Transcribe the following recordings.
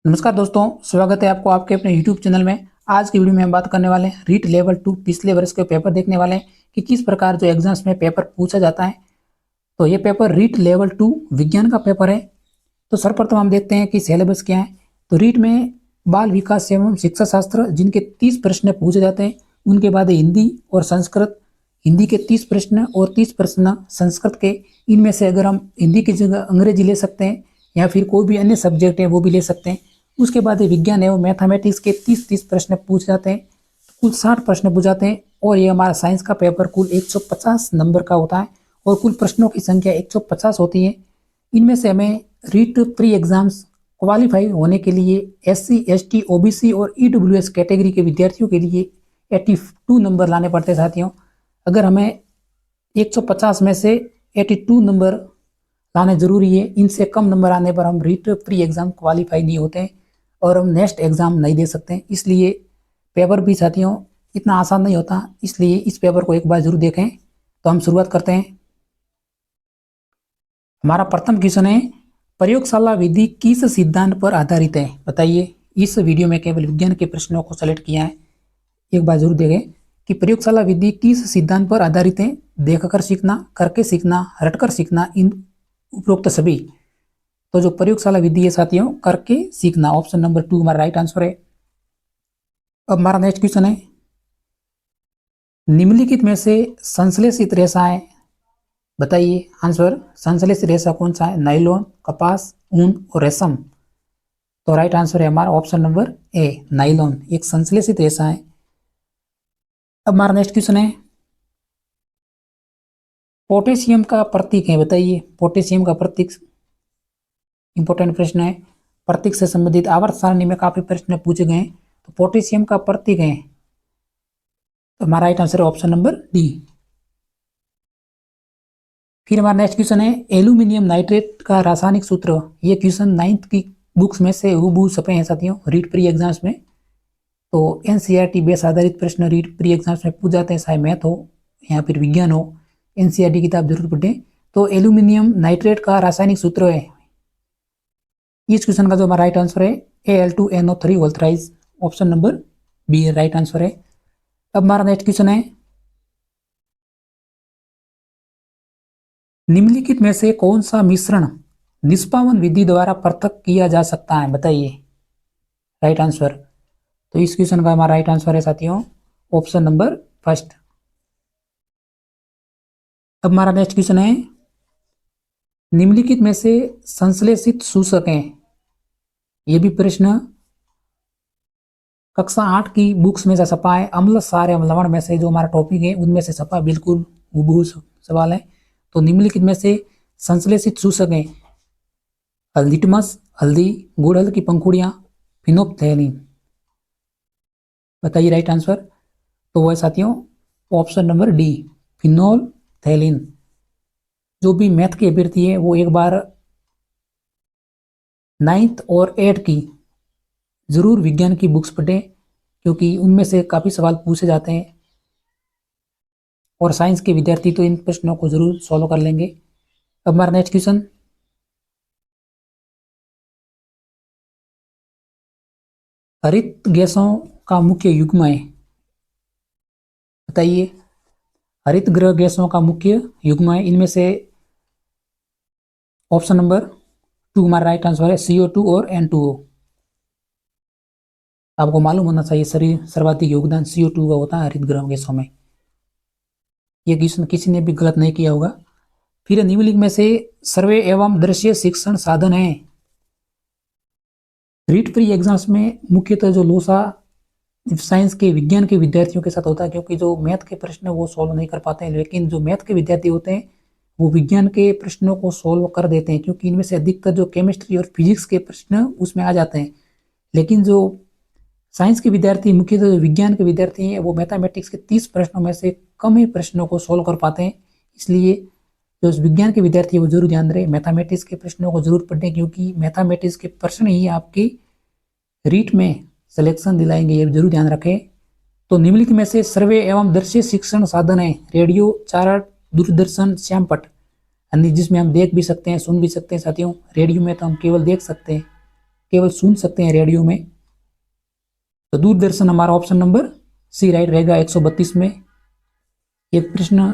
नमस्कार दोस्तों, स्वागत है आपको आपके अपने YouTube चैनल में। आज की वीडियो में हम बात करने वाले हैं रीट लेवल 2 पिछले वर्ष के पेपर देखने वाले हैं कि किस प्रकार जो एग्जाम्स में पेपर पूछा जाता है। तो ये पेपर रीट लेवल 2 विज्ञान का पेपर है। तो सर्वप्रथम हम देखते हैं कि सिलेबस क्या है। तो रीट में बाल विकास एवं शिक्षा शास्त्र जिनके 30 प्रश्न पूछे जाते हैं। उनके बाद हिंदी और संस्कृत, हिंदी के 30 प्रश्न और 30 प्रश्न संस्कृत के। इनमें से अगर हम हिंदी की जगह अंग्रेजी ले सकते हैं या फिर कोई भी अन्य सब्जेक्ट है वो भी ले सकते हैं। उसके बाद विज्ञान एवं मैथमेटिक्स के 30 प्रश्न पूछ जाते हैं। कुल 60 प्रश्न पूछ जाते हैं और ये हमारा साइंस का पेपर कुल 150 नंबर का होता है और कुल प्रश्नों की संख्या 150 होती है। इनमें से हमें रीट प्री एग्जाम्स क्वालिफाई होने के लिए SC ST OBC और EWS कैटेगरी के विद्यार्थियों के लिए 82 नंबर लाने पड़ते हैं साथियों। अगर हमें 150 में से 82 नंबर लाने जरूरी है। इनसे कम नंबर आने पर हम रीट प्री एग्जाम क्वालिफाई नहीं होते हैं और हम नेक्स्ट एग्जाम नहीं दे सकते। इसलिए पेपर भी साथियों इतना आसान नहीं होता, इसलिए इस पेपर को एक बार जरूर देखें। तो हम शुरुआत करते हैं। हमारा प्रथम क्वेश्चन है, प्रयोगशाला विधि किस सिद्धांत पर आधारित है? बताइए। इस वीडियो में केवल विज्ञान के प्रश्नों को सेलेक्ट किया है। एक बार जरूर देखें कि प्रयोगशाला विधि किस सिद्धांत पर आधारित है। देखकर सीखना, करके सीखना, रटकर सीखना, इन उपरोक्त सभी। तो जो प्रयोगशाला विधि है साथियों, करके सीखना, ऑप्शन नंबर 2 हमारा राइट आंसर है। अब हमारा नेक्स्ट क्वेश्चन है, निम्नलिखित में से संश्लेषित रेशा बताइए आंसर। संश्लेषित रेशा कौन सा है? नायलॉन, कपास, ऊन और रेशम। तो राइट आंसर है हमारा ऑप्शन नंबर ए, नायलॉन एक संश्लेषित रेशा है। अब हमारा नेक्स्ट क्वेश्चन है, पोटेशियम का प्रतीक है। बताइए पोटेशियम का प्रतीक। इंपॉर्टेंट प्रश्न है, प्रतीक से संबंधित आवर्त सारणी में काफी प्रश्न पूछे गए हैं। तो पोटेशियम का प्रतीक है, तो हमारा राइट आंसर है ऑप्शन नंबर डी। फिर हमारा नेक्स्ट क्वेश्चन है, एल्यूमिनियम नाइट्रेट का रासायनिक सूत्र। ये क्वेश्चन 9th की बुक्स में से हूबहू छपे हैं साथियों रीट प्री एग्जाम्स में। तो NCERT बेस आधारित प्रश्न रीट प्री एग्जाम्स में पूछ जाते हैं, चाहे मैथ हो या फिर विज्ञान हो। NCERT किताब जरूर पढ़ें। तो एल्यूमिनियम नाइट्रेट का रासायनिक सूत्र है, इस क्वेश्चन का जो हमारा राइट आंसर है Al2NO3 whole thrice, option number B right answer है। अब हमारा नेक्स्ट क्वेश्चन है, निम्नलिखित में से कौन सा मिश्रण निष्पावन विधि द्वारा पृथक किया जा सकता है? बताइए राइट आंसर। तो इस क्वेश्चन का हमारा राइट आंसर है साथियों ऑप्शन नंबर फर्स्ट। अब हमारा नेक्स्ट क्वेश्चन है, निम्नलिखित में से संश्लेषित सूचक हैं। ये भी प्रश्न कक्षा 8 की बुक्स में से छपा है। अम्ल सार एवं लवण में से जो हमारा टॉपिक है उनमें से छपा, बिल्कुल हूबहू सवाल है। तो निम्नलिखित में से संश्लेषित सूचक हैं लिटमस हल्दी, गुड़ हल्द की पंखुड़ियां, फिनोप्थेलिन। बताइए राइट आंसर। तो वह साथियों ऑप्शन नंबर डी, फिनोल्फथैलिन। जो भी मैथ के अभ्यर्थी है वो एक बार 9th और 8th की जरूर विज्ञान की बुक्स पढ़ें, क्योंकि उनमें से काफी सवाल पूछे जाते हैं और साइंस के विद्यार्थी तो इन प्रश्नों को जरूर सॉल्व कर लेंगे। अब हमारा नेक्स्ट क्वेश्चन, हरित गैसों का मुख्य युग्म है। बताइए हरित गृह गैसों का मुख्य युग्म है। इनमें से ऑप्शन नंबर 2 हमारा राइट आंसर है CO2 और N2O। आपको मालूम होना चाहिए सर्वाधिक योगदान CO2 का होता है हरित गृह गैसों में। ये क्वेश्चन किसी ने भी गलत नहीं किया होगा। फिर निम्नलिखित में से सर्वे एवं दृश्य शिक्षण साधन है। रीट प्री एग्जाम्स में मुख्यतः जो लोसा साइंस के विज्ञान के विद्यार्थियों के साथ होता है, क्योंकि जो मैथ के प्रश्न वो सॉल्व नहीं कर पाते हैं। लेकिन जो मैथ के विद्यार्थी होते हैं वो विज्ञान के प्रश्नों को सॉल्व कर देते हैं, क्योंकि इनमें से अधिकतर जो केमिस्ट्री और फिजिक्स के प्रश्न उसमें आ जाते हैं। लेकिन जो साइंस के विद्यार्थी, मुख्यतः जो विज्ञान के विद्यार्थी हैं, वो मैथमेटिक्स के 30 प्रश्नों में से कम ही प्रश्नों को सॉल्व कर पाते हैं। इसलिए जो विज्ञान के विद्यार्थी है वो जरूर ध्यान रहे, मैथमेटिक्स के प्रश्नों को जरूर पढ़ें, क्योंकि मैथमेटिक्स के प्रश्न ही आपकी रीट में सिलेक्शन दिलाएंगे, ये जरूर ध्यान रखें। तो निम्नलिखित में से सर्वे एवं दृश्य शिक्षण साधन है रेडियो, चार्ट, दूरदर्शन, श्यामपट्ट, यानी जिसमें हम देख भी सकते हैं, सुन भी सकते हैं साथियों। रेडियो में तो हम केवल देख सकते हैं केवल सुन सकते हैं रेडियो में। तो दूरदर्शन हमारा ऑप्शन नंबर सी राइट रहेगा 132 में। ये प्रश्न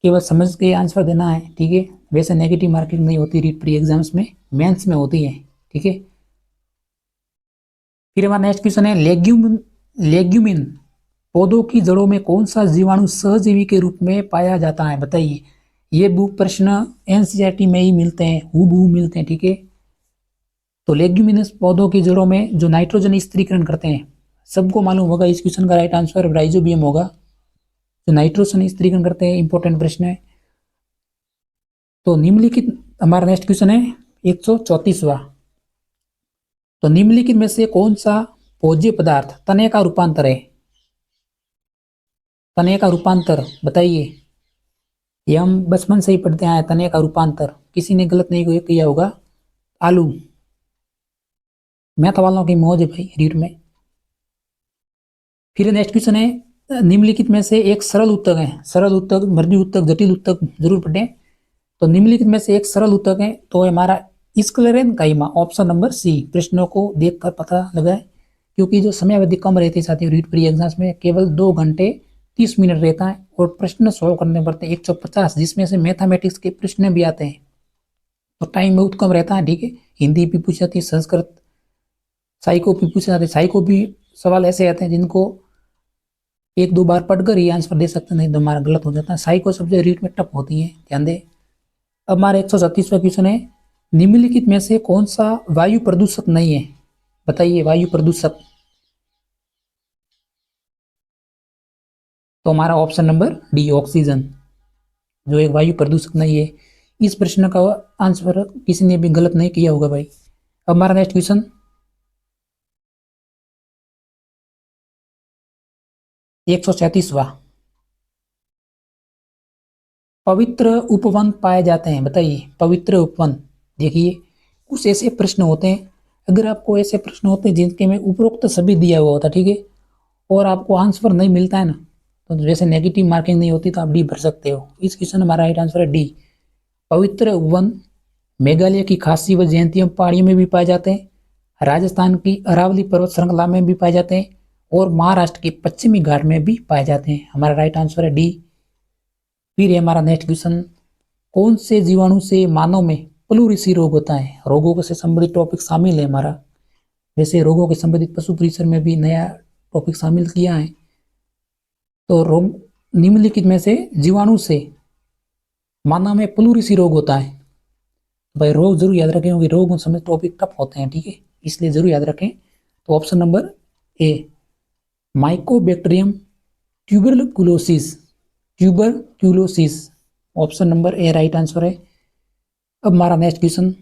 केवल समझ के आंसर देना है, ठीक है। वैसे नेगेटिव मार्किंग नहीं होती रीट प्री एग्जाम्स में, मेंस में होती है, ठीक है। फिर हमारा नेक्स्ट क्वेश्चन है लेग्यूमिन पौधों की जड़ों में कौन सा जीवाणु सहजीवी के रूप में पाया जाता है, बताइए। ये बुक प्रश्न एनसीईआरटी में ही मिलते हैं, हूबहू मिलते हैं, ठीक है। तो लेग्यूमिनस पौधों की जड़ों में जो नाइट्रोजन स्थिरीकरण करते हैं, सबको मालूम होगा इस क्वेश्चन का राइट आंसर राइजोबियम होगा। जो नाइट्रोजन स्थिरीकरण करते हैं, इंपॉर्टेंट प्रश्न है। तो निम्नलिखित हमारा नेक्स्ट क्वेश्चन है 134वां। तो निम्नलिखित में से कौन सा भोज्य पदार्थ तने का रूपांतर है, तने का रूपांतर बताइए। ये हम बचपन से ही पढ़ते आए, तने का रूपांतर, किसी ने गलत नहीं किया होगा। आलू। मैथ वालों की मौज है भाई रीट में। फिर नेक्स्ट क्वेश्चन है निम्नलिखित में से एक सरल उत्तक है, सरल उत्तक, मर्जी उत्तक, जटिल उत्तक जरूर पढ़ें। तो निम्नलिखित में से एक सरल उत्तक है, तो हमारा स्क्लेरेनकाइमा ऑप्शन नंबर सी। प्रश्नों को देखकर पता लगा है, क्योंकि जो समयावधि कम रहती है साथियों रीट प्री एग्जाम्स में, केवल 2 घंटे 30 मिनट रहता है, और प्रश्न सॉल्व करने पड़ते हैं 150, जिसमें से मैथमेटिक्स के प्रश्न भी आते हैं, तो टाइम बहुत कम रहता है, ठीक है। हिंदी भी पूछी जाती है, संस्कृत, साइको भी पूछे जाते हैं। साइको भी सवाल ऐसे आते हैं जिनको 1-2 बार पढ़कर ही आंसर दे सकते हैं, नहीं तो हमारा गलत हो जाता है। साइको सबसे रीट में टफ होती है, ध्यान दें। अब हमारा 137वां क्वेश्चन है निम्नलिखित में से कौन सा वायु प्रदूषक नहीं है, बताइए वायु प्रदूषक। तो हमारा ऑप्शन नंबर डी ऑक्सीजन, जो एक वायु प्रदूषक नहीं है। इस प्रश्न का आंसर किसी ने भी गलत नहीं किया होगा भाई। अब हमारा नेक्स्ट क्वेश्चन 137वां। पवित्र उपवन पाए जाते हैं, बताइए पवित्र उपवन। देखिए कुछ ऐसे प्रश्न होते हैं, अगर आपको ऐसे प्रश्न होते हैं जिनके में उपरोक्त सभी दिया हुआ होता है, ठीक है, और आपको आंसर नहीं मिलता है ना, तो जैसे नेगेटिव मार्किंग नहीं होती तो आप डी भर सकते हो। इस क्वेश्चन हमारा राइट आंसर है डी। पवित्र उपवन मेघालय की खासी व जयंतियम पहाड़ियों में भी पाए जाते हैं, राजस्थान की अरावली पर्वत श्रृंखला में भी पाए जाते हैं, और महाराष्ट्र के पश्चिमी घाट में भी पाए जाते हैं। हमारा राइट आंसर है डी। फिर है हमारा नेक्स्ट क्वेश्चन, कौन से जीवाणु से मानव में प्लूरिसी रोग होता है। रोगों से संबंधित टॉपिक शामिल है हमारा, वैसे रोगों के संबंधित पशु परिसर में भी नया टॉपिक शामिल किया है। तो रोग निम्नलिखित में से जीवाणु से मानव में प्लूरिसी रोग होता है। भाई रोग जरूर याद रखें, क्योंकि रोग समय टॉपिक टफ होते हैं, ठीक है, इसलिए जरूर याद रखें। तो option number A Mycobacterium tuberculosis, tuberculosis, option number A right answer है। अब हमारा नेक्स्ट क्वेश्चन,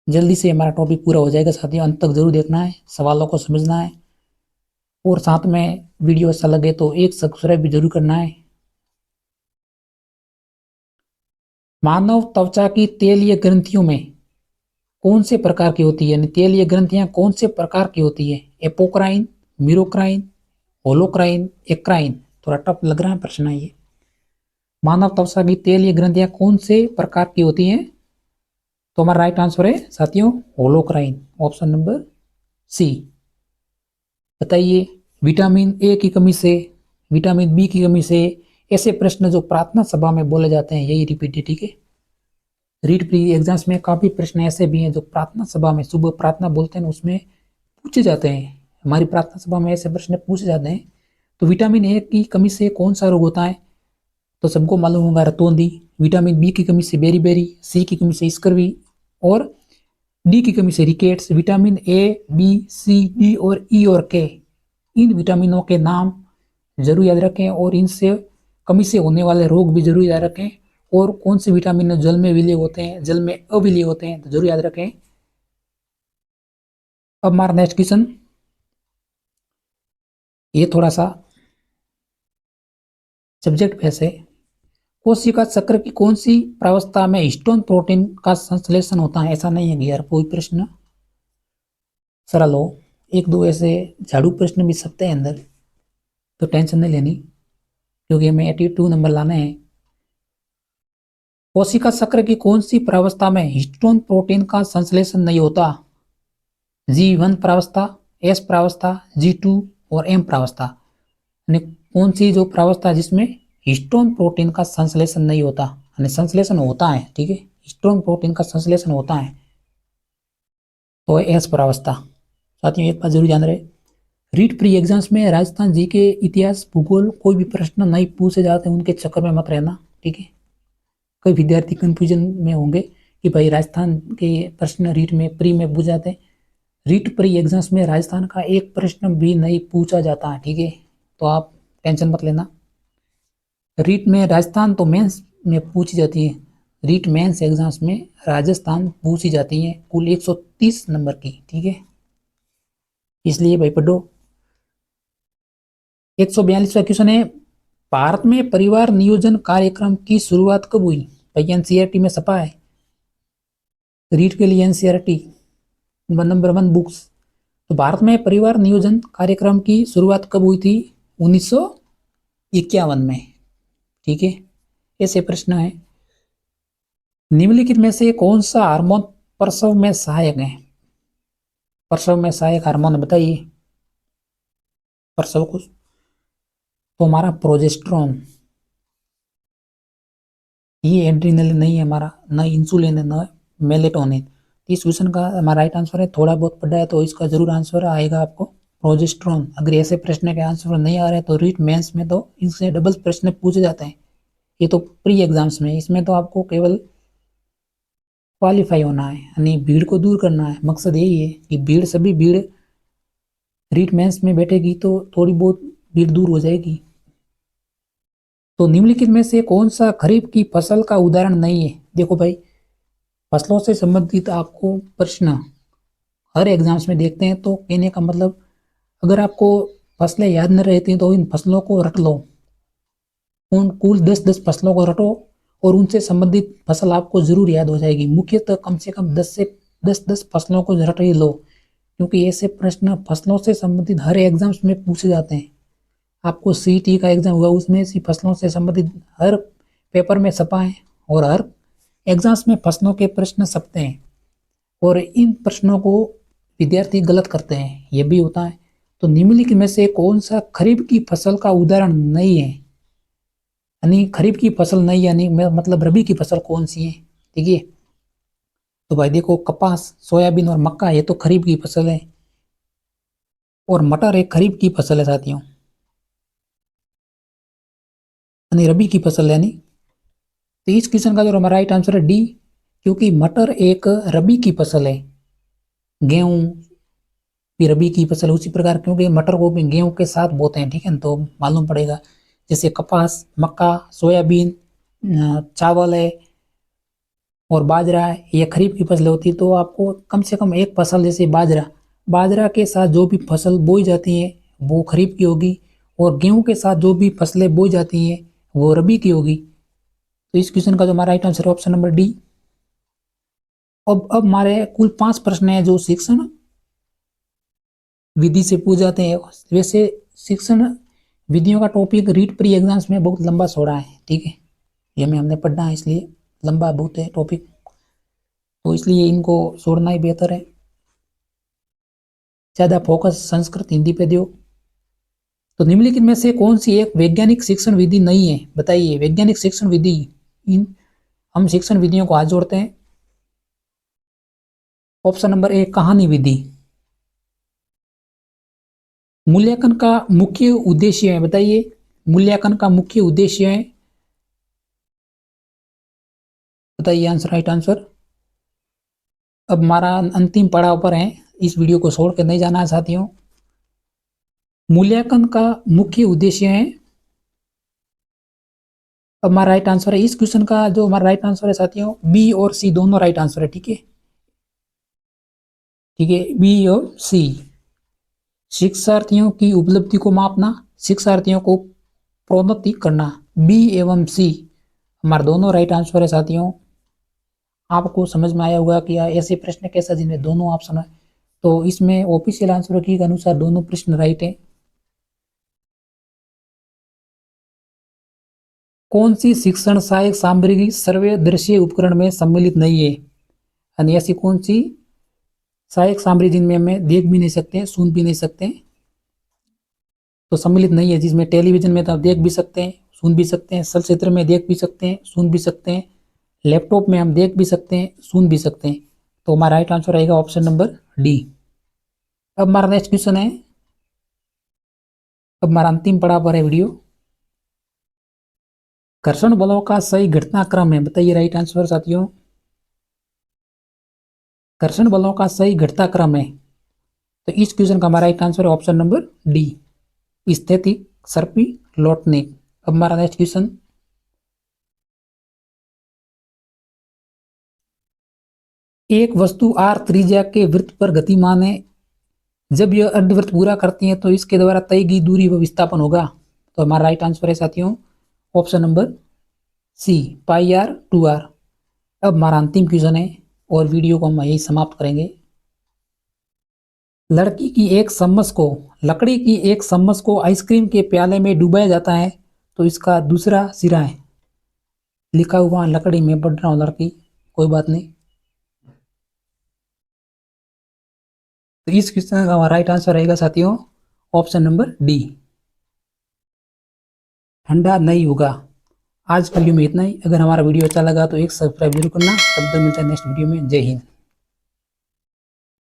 जल्दी से हमारा टॉपिक पूरा हो जाएगा साथियों, अंत तक जरूर देखना है, सवालों को समझना है, और साथ में वीडियो अच्छा लगे तो एक सब्सक्राइब भी जरूर करना है। मानव त्वचा की तेलीय ग्रंथियों में कौन से प्रकार की होती है, यानी तेलीय ग्रंथियां कौन से प्रकार की होती है। Apocrine, मीरोक्राइन, holocrine, eccrine. थोड़ा टफ लग रहा है प्रश्न ये। मानव त्वचा की तेलीय ग्रंथियां कौन से प्रकार की होती हैं, तो हमारा राइट आंसर है साथियों होलोक्राइन, ऑप्शन नंबर सी। बताइए विटामिन ए की कमी से, विटामिन बी की कमी से, ऐसे प्रश्न जो प्रार्थना सभा में बोले जाते हैं यही रिपीट है, ठीक है। रीट प्री एग्जाम्स में काफी प्रश्न ऐसे भी हैं जो प्रार्थना सभा में, सुबह प्रार्थना बोलते हैं उसमें पूछे जाते हैं। हमारी प्रार्थना सभा में ऐसे प्रश्न पूछे जाते हैं। तो विटामिन ए की कमी से कौन सा रोग होता है, तो सबको मालूम होगा रतौंधी। विटामिन बी की कमी से बेरीबेरी, सी की कमी से स्कर्वी, और डी की कमी से rickets. Vitamin A, B, C, D और ई और के, इन विटामिनों के नाम जरूर याद रखें, और इनसे कमी से होने वाले रोग भी जरूर याद रखें, और कौन से विटामिन जल में विलीय होते हैं, जल में अविलीय होते हैं, तो जरूर याद रखें। अब हमारा नेक्स्ट क्वेश्चन, ये थोड़ा सा सब्जेक्ट बेस है। कोशिका चक्र की कौन सी प्रावस्था में हिस्टोन प्रोटीन का संश्लेषण होता है। ऐसा नहीं है कि यार कोई प्रश्न सरल हो, 1-2 ऐसे झाड़ू प्रश्न भी सकते हैं अंदर, तो टेंशन नहीं लेनी, क्योंकि हमें 82 नंबर लाने हैं। कोशिका चक्र की कौन सी प्रावस्था में हिस्टोन प्रोटीन का संश्लेषण नहीं होता? G1 प्रावस्था, S प्रावस्था, G2 और M प्रावस्था। यानी कौन सी जो प्रावस्था जिसमें हिस्टोन प्रोटीन का संश्लेषण नहीं होता, यानी संश्लेषण होता है, ठीक है, हिस्टोन प्रोटीन का संश्लेषण होता है, तो एस प्रावस्था। साथियों एक बात जरूर ध्यान रहे, रीट प्री एग्जाम्स में राजस्थान जी के इतिहास भूगोल कोई भी प्रश्न नहीं पूछे जाते, उनके चक्कर में मत रहना, ठीक है। कई विद्यार्थी कंफ्यूजन में होंगे कि भाई राजस्थान के प्रश्न रीट में प्री में पूछ जाते हैं। रीट प्री एग्जाम्स में राजस्थान का एक प्रश्न भी नहीं पूछा जाता है, ठीक है, तो आप टेंशन मत लेना। रीट में राजस्थान तो मेंस में पूछी जाती है, रीट मेंस एग्जाम्स में राजस्थान पूछी जाती है कुल 130 नंबर की, ठीक है, इसलिए भाई पढ़ो। 142वां क्वेश्चन है, भारत में परिवार नियोजन कार्यक्रम की शुरुआत कब हुई? भाई एनसीईआरटी में छपा है, रीट के लिए एनसीईआरटी नंबर 1 बुक्स। तो भारत में परिवार नियोजन कार्यक्रम की शुरुआत कब हुई थी? 1951 में, ठीक है। ऐसे प्रश्न है, निम्नलिखित में से कौन सा हार्मोन प्रसव में सहायक है? प्रसव में सहायक हार्मोन बताइए प्रसव को। तो हमारा प्रोजेस्टेरोन, ये एड्रीनलिन नहीं है हमारा, न इंसुलिन है न मेलेटोनिन। इस क्वेश्चन का हमारा राइट आंसर है, थोड़ा बहुत पढ़ा है तो इसका जरूर आंसर आएगा आपको प्रोजेस्टेरोन। अगर ऐसे प्रश्न के आंसर नहीं आ रहे तो रीट मेंस में तो इनसे डबल प्रश्न पूछे जाते हैं, ये तो प्री एग्जाम्स में। इसमें तो आपको केवल क्वालिफाई होना है, यानी भीड़ को दूर करना है, मकसद यही है कि भीड़, सभी भीड़ रीट मेंस में बैठेगी तो थोड़ी बहुत भीड़ दूर हो जाएगी। तो निम्नलिखित में से कौन सा खरीफ की फसल का उदाहरण नहीं है? देखो भाई, फसलों से संबंधित आपको प्रश्न हर एग्जाम्स में देखते हैं, तो कहने का मतलब अगर आपको फसलें याद न रहती तो इन फसलों को रट लो, उन कुल 10 फसलों को रटो और उनसे संबंधित फसल आपको जरूर याद हो जाएगी। मुख्यतः कम से कम 10 फसलों को रट ही लो, क्योंकि ऐसे प्रश्न फसलों से संबंधित हर एग्जाम्स में पूछे जाते हैं। आपको सीईटी का एग्जाम हुआ, उसमें से फसलों से संबंधित हर पेपर में छपा है और हर एग्जाम्स में फसलों के प्रश्न छपते हैं, और इन प्रश्नों को विद्यार्थी गलत करते हैं, यह भी होता है। तो निम्नलिखित में से कौन सा खरीफ की फसल का उदाहरण नहीं है? यानी खरीफ की फसल नहीं, यानी मतलब रबी की फसल कौन सी है, ठीक है। तो भाई देखो, कपास, सोयाबीन और मक्का ये तो खरीफ की फसल है, और मटर एक खरीफ की फसल है साथियों, यानी रबी की फसल है। यानी तो इस क्वेश्चन का जो हमारा राइट आंसर है डी, क्योंकि मटर एक रबी की फसल है, गेहूं भी रबी की फसल, उसी प्रकार क्योंकि मटर को भी गेहूं के साथ बोते हैं, ठीक है, तो मालूम पड़ेगा। जैसे कपास, मक्का, सोयाबीन, चावल है और बाजरा है, ये खरीफ की फसल होती है। तो आपको कम से कम एक फसल, जैसे बाजरा, बाजरा के साथ जो भी फसल बोई जाती है वो खरीफ की होगी, और गेहूं के साथ जो भी फसलें बोई जाती हैं वो रबी की होगी। तो इस क्वेश्चन का जो हमारा राइट आंसर है ऑप्शन नंबर डी। अब हमारे कुल 5 प्रश्न हैं जो शिक्षण विधि से पूछ जाते हैं। वैसे शिक्षण विधियों का टॉपिक रीट प्री एग्जाम्स में बहुत लंबा छोड़ा है, ठीक है, ये में हमने पढ़ना है, इसलिए लंबा बहुत है टॉपिक, तो इसलिए इनको छोड़ना ही बेहतर है। ज़्यादा फोकस संस्कृत हिंदी पे दो। तो निम्नलिखित में से कौन सी एक वैज्ञानिक शिक्षण विधि नहीं है? बताइए वैज्ञानिक शिक्षण विधि। इन हम शिक्षण विधियों को हाथ जोड़ते हैं। ऑप्शन नंबर ए कहानी विधि। मूल्यांकन का मुख्य उद्देश्य है, बताइए मूल्यांकन का मुख्य उद्देश्य है, बताइए आंसर, राइट आंसर। अब हमारा अंतिम पड़ाव पर है, इस वीडियो को छोड़ कर नहीं जाना है साथियों। मूल्यांकन का मुख्य उद्देश्य है, अब हमारा राइट आंसर है इस क्वेश्चन का, जो हमारा राइट आंसर है साथियों, बी और सी दोनों राइट आंसर है, ठीक है, ठीक है, बी और सी। शिक्षार्थियों की उपलब्धि को मापना, शिक्षार्थियों को प्रोन्नति करना, बी एवं सी हमारे दोनों राइट आंसर है साथियों। आपको समझ में आया होगा कि ऐसे प्रश्न कैसा जिनमें दोनों ऑप्शन है, तो इसमें ऑफिशियल आंसर के अनुसार दोनों प्रश्न राइट है। कौन सी शिक्षण सहायक सामग्री सर्वे दृश्य उपकरण में सम्मिलित नहीं है? यानी ऐसी कौन सी सहायक सामग्री जिनमें हमें देख भी नहीं सकते, सुन भी नहीं सकते, तो सम्मिलित नहीं है, जिसमें टेलीविजन में तो आप देख भी सकते हैं, सुन भी सकते हैं, चलचित्र में देख भी सकते हैं, सुन भी सकते हैं, लैपटॉप में हम देख भी सकते हैं, सुन भी सकते हैं। तो हमारा राइट आंसर रहेगा ऑप्शन नंबर डी। अब हमारा नेक्स्ट क्वेश्चन है, अब हमारा अंतिम पड़ाव पर है वीडियो। घर्षण बलों का सही घटनाक्रम है, बताइए राइट आंसर साथियों। घर्षण बलों का सही घटनाक्रम है, तो इस क्वेश्चन का हमारा राइट आंसर है ऑप्शन नंबर डी, स्थैतिक सर्पी लौटने। अब हमारा नेक्स्ट क्वेश्चन, एक वस्तु आर त्रिज्या के वृत्त पर गतिमान है, जब यह अर्धवृत्त पूरा करती है तो इसके द्वारा तय की दूरी व विस्थापन होगा। तो हमारा राइट आंसर है साथियों option number C, pi R two R. अब हमारा अंतिम क्वेश्चन है और वीडियो को हम यही समाप्त करेंगे। लकड़ी की एक चम्मच को आइसक्रीम के प्याले में डुबाया जाता है, तो इसका दूसरा सिरा है। लिखा हुआ लकड़ी में पढ़ रहा हूँ लड़की, कोई बात नहीं। तो इस क्वेश्चन का राइट आंसर रहेगा साथियों ऑप्शन नंबर डी, ठंडा नहीं होगा। आज की वीडियो में इतना ही। अगर हमारा वीडियो अच्छा लगा तो एक सब्सक्राइब जरूर करना। तब तक मिलता है नेक्स्ट वीडियो में। जय हिंद।